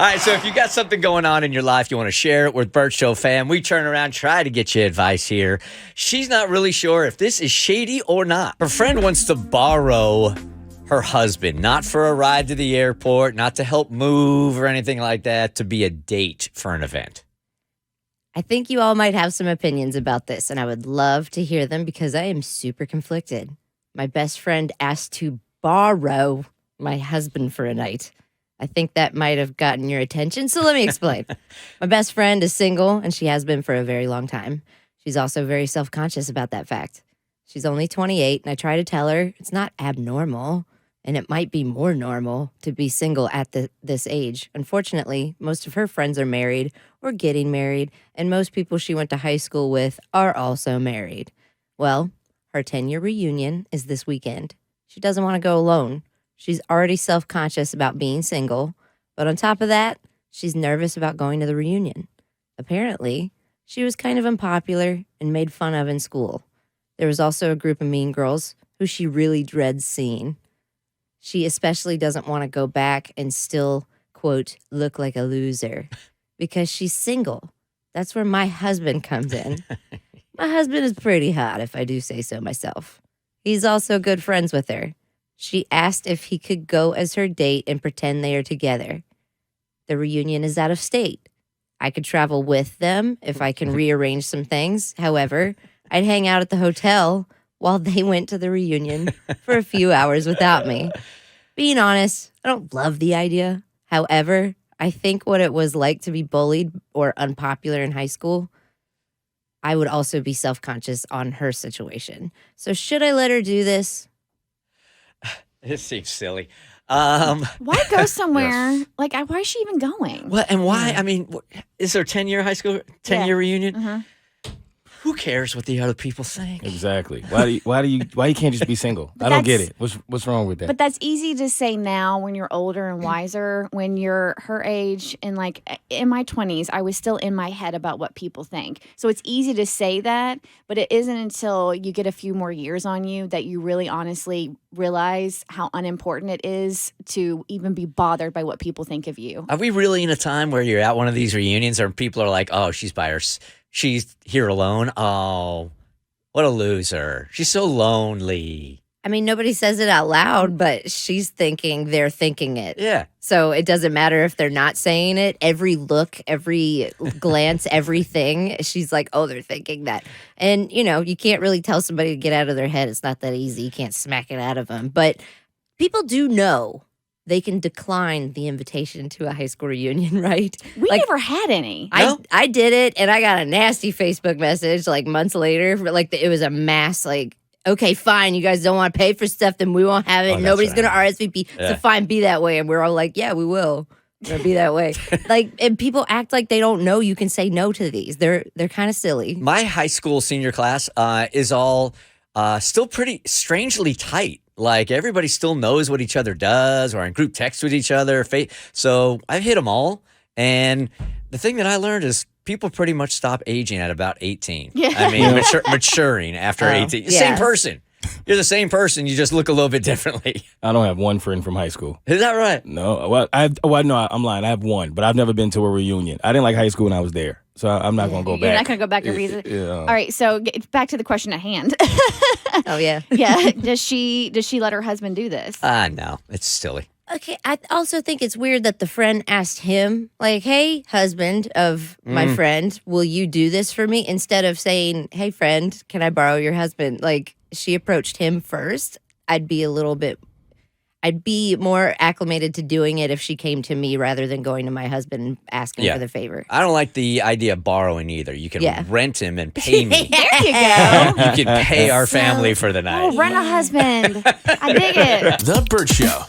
All right, so if you got something going on in your life, you want to share it with Bert Show fam, we turn around, try to get you advice here. She's not really sure if this is shady or not. Her friend wants to borrow her husband, not for a ride to the airport, not to help move or anything like that, to be a date for an event. I think you all might have some opinions about this, and I would love to hear them because I am super conflicted. My best friend asked to borrow my husband for a night. I think that might have gotten your attention, so let me explain. My best friend is single, and she has been for a very long time. She's also very self-conscious about that fact. She's only 28, and I try to tell her it's not abnormal, and it might be more normal to be single at this age. Unfortunately, most of her friends are married or getting married, and most people she went to high school with are also married. Well, her 10-year reunion is this weekend. She doesn't want to go alone. She's already self-conscious about being single, but on top of that, she's nervous about going to the reunion. Apparently, she was kind of unpopular and made fun of in school. There was also a group of mean girls who she really dreads seeing. She especially doesn't want to go back and still, quote, look like a loser because she's single. That's where my husband comes in. My husband is pretty hot, if I do say so myself. He's also good friends with her. She asked if he could go as her date and pretend they are together. The reunion is out of state. I could travel with them if I can rearrange some things. However, I'd hang out at the hotel while they went to the reunion for a few hours without me. Being honest, I don't love the idea. However, I think what it was like to be bullied or unpopular in high school, I would also be self-conscious on her situation. So should I let her do this? This seems silly. Why go somewhere? Like, why is she even going? Well, and why? I mean, is there 10-year high school, 10-year reunion? Uh-huh. Who cares what the other people think? Exactly. Why you can't just be single? I don't get it. What's wrong with that? But that's easy to say now when you're older and wiser. When you're her age and like in my 20s, I was still in my head about what people think. So it's easy to say that, but it isn't until you get a few more years on you that you really honestly realize how unimportant it is to even be bothered by what people think of you. Are we really in a time where you're at one of these reunions and people are like, oh, she's here alone? Oh, what a loser. She's so lonely. I mean, nobody says it out loud, but she's thinking they're thinking it. Yeah. So it doesn't matter if they're not saying it. Every look, every glance, everything, she's like, oh, they're thinking that. And, you can't really tell somebody to get out of their head. It's not that easy. You can't smack it out of them. But people do know they can decline the invitation to a high school reunion, right? We never had any. I did it, and I got a nasty Facebook message like months later. Like it was a mass like, okay, fine, you guys don't want to pay for stuff, then we won't have it. Nobody's going to RSVP. Yeah. So fine, be that way. And we're all like, yeah, we will. We're gonna be that way. And people act like they don't know you can say no to these. They're kind of silly. My high school senior class is all still pretty strangely tight. Like, everybody still knows what each other does or in group text with each other. So I've hit them all. And the thing that I learned is people pretty much stop aging at about 18. Yeah. I mean, maturing after 18. Yeah. Same person. You're the same person. You just look a little bit differently. I don't have one friend from high school. Is that right? No. Well, no, I'm lying. I have one, but I've never been to a reunion. I didn't like high school when I was there. So I'm not going to go back. You're not going to go back and reason. All right. So back to the question at hand. Oh, yeah. Yeah. Does she let her husband do this? No. It's silly. Okay. I also think it's weird that the friend asked him, like, hey, husband of my friend, will you do this for me? Instead of saying, hey, friend, can I borrow your husband? Like, she approached him first. I'd be more acclimated to doing it if she came to me rather than going to my husband and asking for the favor. I don't like the idea of borrowing either. You can rent him and pay me. There you go. You can pay our family for the night. Oh, rent a husband. I dig it. The Bert Show.